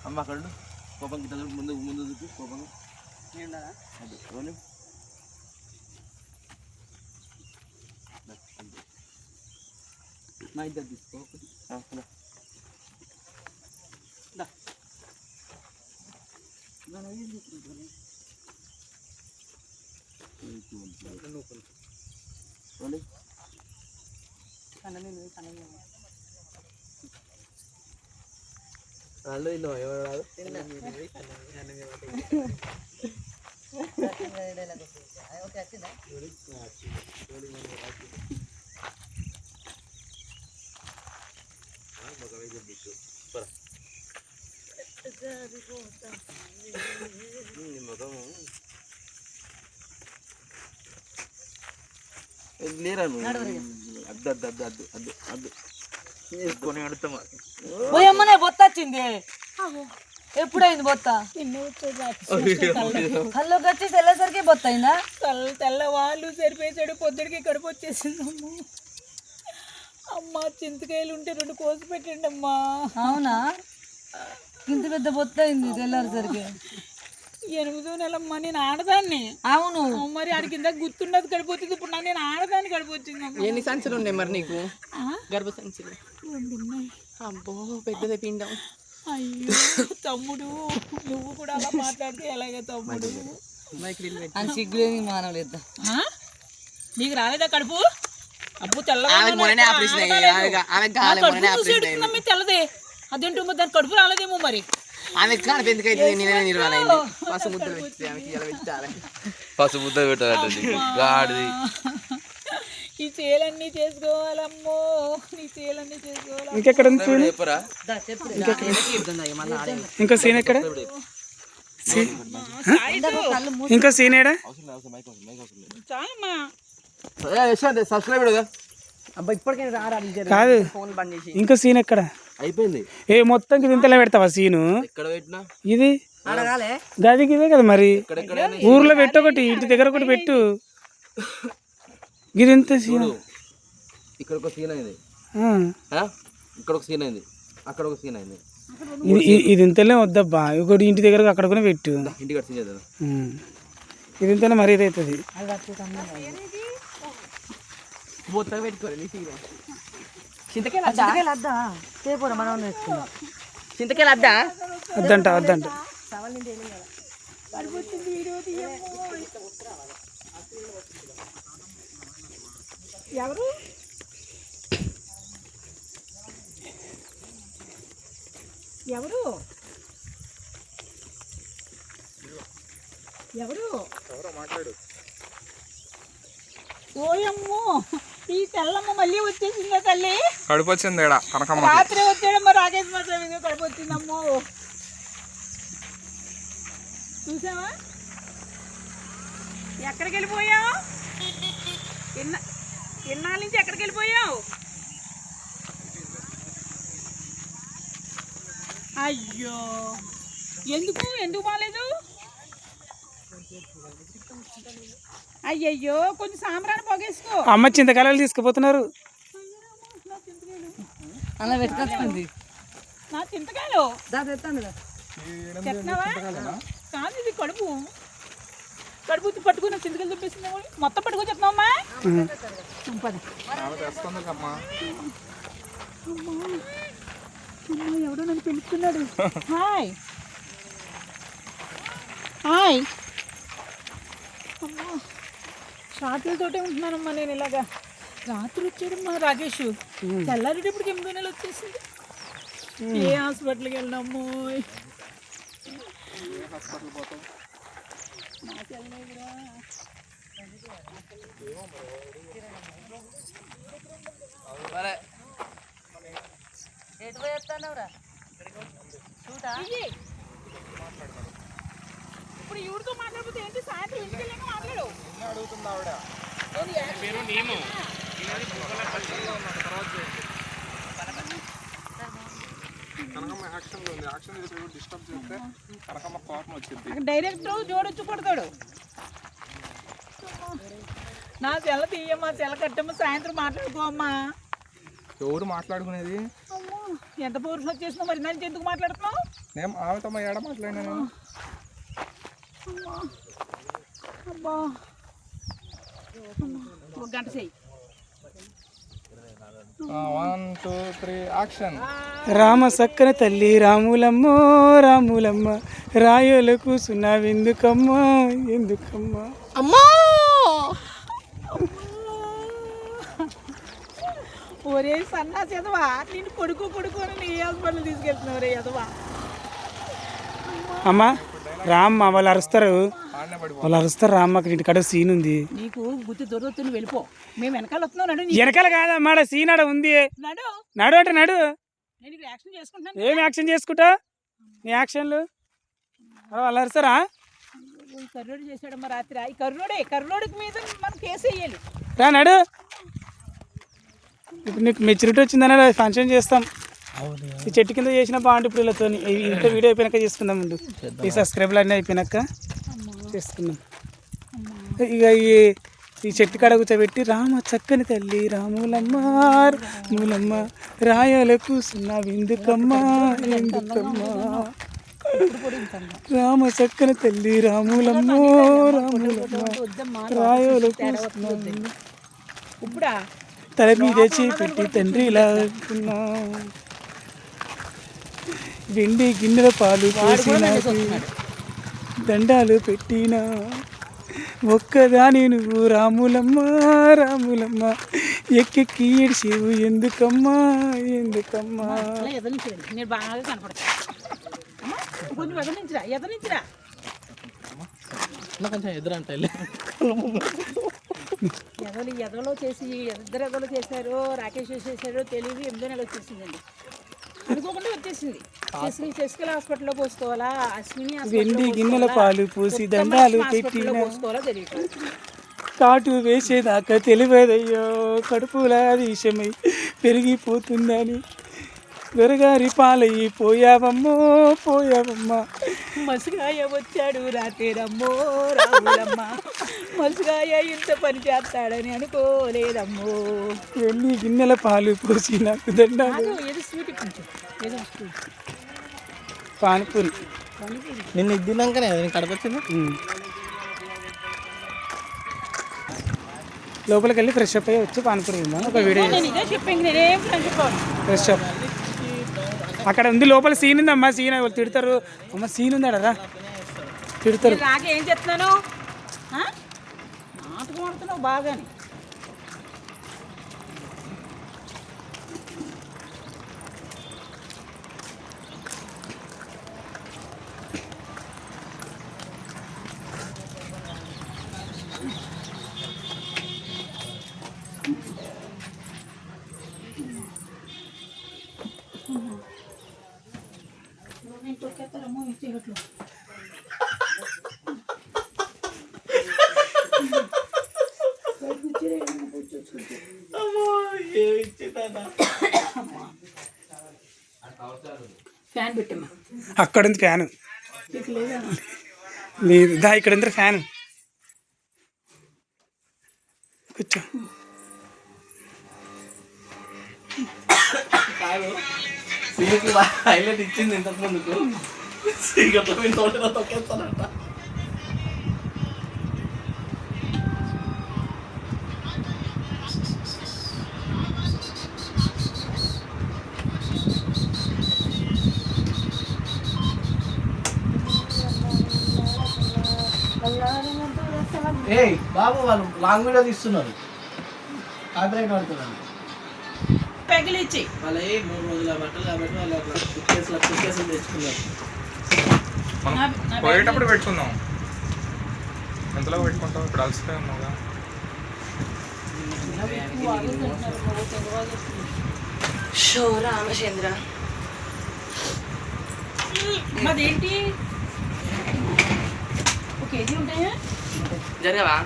అమ్మ అక్కడ కోపం గిట్ట ముందు ముందు చూపి కోపంగా అది రోని మా ఇద్దరు తీసుకో ఒకటి వాళ్ళు ఇల్లు ఎవరు రాదు లేరా అద్దు అద్దు అద్దు అద్దు అద్దు అద్దు వేసుకొని అడుగుతామా పోయమ్మనే బొత్త వచ్చింది ఎప్పుడైంది బొత్త కళ్ళకి వచ్చి తెల్లసరికి బొత్త అయిందా తెల్లవాళ్ళు సరిపోయాడు పొద్దుడికి కడుపు వచ్చేసిందమ్మా అమ్మ చింతకాయలు ఉంటే 2 కోసి పెట్టండి అమ్మా అవునా ఇంత పెద్ద బొత్త అయింది తెల్లారిసరికి 8వ నెలమ్మా నేను ఆడదాన్ని అవును మరి ఆడి కింద గుర్తున్నది గడిపోతుంది ఇప్పుడు నేను ఆడదాన్ని గడిపోతుంది ఎన్ని సంచులు ఉన్నాయి మరి నీకు గర్భ సంచులు 2 ఉన్నాయి అబ్బో పెద్దదే పిండం అయ్యో తమ్ముడు నువ్వు కూడా అలా మాట్లాడితే ఎలాగే తమ్ముడు అని సిగ్గులేని మానవులు నీకు రాలేదా కడుపు అబ్బు తెల్లదే అదేంటో దాని కడుపు రాలేదేమో మరి ఆమె కడుపు ఎందుకైతే నేనే నిర్వాణైంది పసు ముద్దలు పెట్టి ఆమెకి ఇలా పెట్టాలి పసు ముద్ద పెట్టాలి గాడిది ఈ చేలన్నీ చేసుకోవాలమ్మో నీ చేలన్నీ చేసుకోవాలి ఇంకెక్కడ ఇంకో సీన్ ఎక్కడ ఇంకో సీన్ ఏడా చాలమ్మా సబ్స్క్రైబ్ అబ్బా ఇప్పటికే రారా కాదు ఫోన్ బంద్ చేసి ఇంకో సీన్ ఎక్కడ అయిపోయింది ఏ మొత్తం ఇది ఇంతలో పెడతావా సీను ఎక్కడ పెట్టినా ఇది అడగాలే గదికి ఇదే కదా మరి ఊర్లో పెట్టు ఒకటి ఇంటి దగ్గర ఒకటి పెట్టు ఇది ఎంత సీన్ ఇక్కడ ఒక సీన్ అయింది ఇక్కడ ఒక సీన్ అయింది అక్కడ ఒక సీన్ అయింది ఇది ఇంతలే వద్దబ్బా ఒకటి ఇంటి దగ్గర అక్కడ కూడా పెట్టు ఇంటికి సీన్ చేద్దాం ఇది ఇంతలో మరీ ఇది అవుతుంది బొత్తగా పెట్టుకోవాలి చింతకాయలు అద్దా తేపోరా మనం వేసుకుందాం చింతకాయలు అద్దా వద్దంట వద్దంట ఎవరు ఎవరు ఎవరు మాట్లాడు ఓయమ్మో ఈ తెల్లమ్మ మళ్ళీ వచ్చేసిందా తల్లి కడుపు వచ్చింది రాత్రి వచ్చాడమ్మా రాకేష్ మాత్రం కడుపు వచ్చిందమ్మో చూసావా ఎక్కడికి వెళ్ళిపోయావు ఎన్నాళ్ళ నుంచి ఎక్కడికి వెళ్ళిపోయావు అయ్యో ఎందుకు బాగాలేదు అయ్యయ్యో కొంచెం సాంబ్రాన్ని పోగేసుకో అమ్మ చింతకాయలు తీసుకుపోతున్నారు అలా పెట్టుకొచ్చుకుంది నా చింతకాయలు చెప్తున్నావా కాదు ఇది కడుపు పట్టుకుని చింతకాయలు చెప్పేసింది మొత్తం పట్టుకొని చెప్తున్నావమ్మా ఎవడో నన్ను పిలుస్తున్నాడు హాయ్ హాయ్ అమ్మా షార్ట్లతోటే ఉంటున్నానమ్మా నేను ఇలాగా రాత్రి వచ్చాడమ్మా రాకేష్ తెల్లారేటప్పటికి 8 నెలలు వచ్చేసింది ఏ హాస్పిటల్కి వెళ్ళినాము ఇప్పుడు ఈవిడితో మాట్లాడిపోతే ఏంటి సాయంత్రం ఇంటికి వెళ్ళాక మాట్లాడు అడుగుతుంది ఆవిడ డైరెక్ట్ జోడొచ్చు కొడతాడు నా సెల తీయమ్మా సెల కట్టమ్మా సాయంత్రం మాట్లాడుకోమ్మా ఎవరు మాట్లాడుకునేది ఎంత పౌరుషం వచ్చేసిందో మరి దానికి ఎందుకు మాట్లాడుతున్నావు? నేను ఆమెతో మా ఏడ మాట్లాడినా నేను. అబ్బా ఒక గంట చెయ్యి. 1 2 3 యాక్షన్. రామ సక్కన తల్లి రాములమ్మ రాములమ్మ రాయోలకు సున్నావెందుకమ్మ ఎందుకమ్మ. అమ్మా ఒరే సన్నా చదవా, నేను కొడుకు కొడుకు అని నీ హాస్పిటల్ తీసుకెళ్తున్నావు రే చదవా. అమ్మ రామ్మ వాళ్ళు అరుస్తారు, వాళ్ళు అరుస్తారు రామ్మకి ఇంటి కాడ సీన్ ఉంది. నీకు గుర్తు దొరుకుతుంది, వెళ్ళిపో. మేము వెనకాల వస్తున్నాం, నడు. వెనకాల కాదమ్మా సీన్ ఆడ ఉంది. నడు నడు అంటే నడు. నేను ఇక్కడ యాక్షన్ చేసుకుంటాను. ఏం యాక్షన్ చేసుకుంటా నీ యాక్షన్లు? వాళ్ళు అరుస్తారా? ఈ కర్రోడు చేశాడమ్మా రాత్రి. ఈ కర్రోడికి మీద మనం కేసు వేయాలి. రా నడు. ఇప్పుడు నీకు మెచ్యూరిటీ వచ్చిందనే ఫంక్షన్ చేస్తాం. ఈ చెట్టు కింద చేసిన బాగుంటుంది. ఇప్పుడు వీళ్ళతో ఇంట్లో వీడియో అయిపోయినాక చేసుకుందాం. ముందు ఈ సబ్స్క్రైబర్లు అన్నీ అయిపోయినాక చేసుకుందాం. ఇక ఈ చెట్టు కాడ కూర్చోబెట్టి రామ చక్కని తల్లి రాములమ్మ రాములమ్మ రాయాలకు సున్నావెందుకమ్మ ఎందుకమ్మ రామ చక్కని తల్లి రాములమ్మ రాములమ్మ రాయాలకు ఇప్పుడా తల మీద చేపెట్టి తండ్రి ఇలా అనుకున్నా వెండి గిన్నెల పాలు పోసిన దండాలు పెట్టినా ఒక్కదాని నువ్వు రాములమ్మ రాములమ్మ ఎక్కెక్కి ఏడ్చేవు ఎందుకమ్మా ఎందుకమ్మా. ఎదలించండి, నేను బాగా కనపడతాను. కొంచెం ఎదలించిరా. కొంచెం ఎదురంటే ఎదలో చేసి ఇద్దరు ఎదలో చేశారు, రాకేష్ చేశారు, తెలివి 8వ నెల వచ్చేసిందండి. అనుకోకుండా వచ్చేసింది. శశికళ హాస్పిటల్లో పోసుకోవాలా, అశ్విని వెండి గిన్నెల పాలు పోసి దండాలు పెట్టినా పోసుకోవాలా తెలియదు. కాటు వేసేదాకా తెలియదయ్యో కడుపుల విషమై పెరిగిపోతుందని దొరగారి పాలయ్యి పోయావమ్మో పోయావమ్మా. మసుగాయ వచ్చాడు రాతేరమ్మో రాములమ్మ, మసుగాయ ఇంత పని చేస్తాడని అనుకోలేదమ్మో. వెళ్ళి గిన్నెల పాలు పోసి నాకు దండాలు. ఏదో స్వీట్ కొంచెం ఏదో స్వీట్ పానీపూరి నిన్న ఇది తిన్నాకనే నేను కడపచ్చింది. లోపలికి వెళ్ళి ఫ్రెష్ అప్ అయ్యి వచ్చి పానీపూరి తిందాం. ఒక వీడియో నేను ఇదే చెప్పాను, నేనేం చెప్పాను. ఫ్రెష్ అప్ అక్కడ ఉంది. లోపల సీన్ ఉంది అమ్మ. సీన్ వాళ్ళు తిడతారు. అమ్మ సీన్ ఉంది అడరా తిడతారు. నాకే ఏం చెప్తున్నాను, నాటకం ఆడుతున్నావు బాగానే. ఫ్యాన్ పెట్టమ్మా. అక్కడ ఉంది ఫ్యాన్ లేదు. దా ఇక్కడ ఉంది ఫ్యాన్. కూర్చో. హైలైట్ ఇచ్చింది ఇంతకు ముందుకు. తొక్కేస్తానంట. బాబు వాళ్ళు లాంగ్ వీడియో తీస్తున్నారు, కాపీరైట్ పడుతున్నారు. పెగిలిచ్చి వాళ్ళ 3 రోజుల బట్టలు కాబట్టి వాళ్ళు అట్లా కుక్కేసులు తెచ్చుకున్నారు. పోయేటప్పుడు పెట్టుకుందాం. ఎంతలో పెట్టుకుంటాం? ఇప్పుడు అలసిపోయి ఉన్నావుగా. షో రామచంద్ర మాదేంటి 1 కేజీ ఉంటాయా? జరగవా?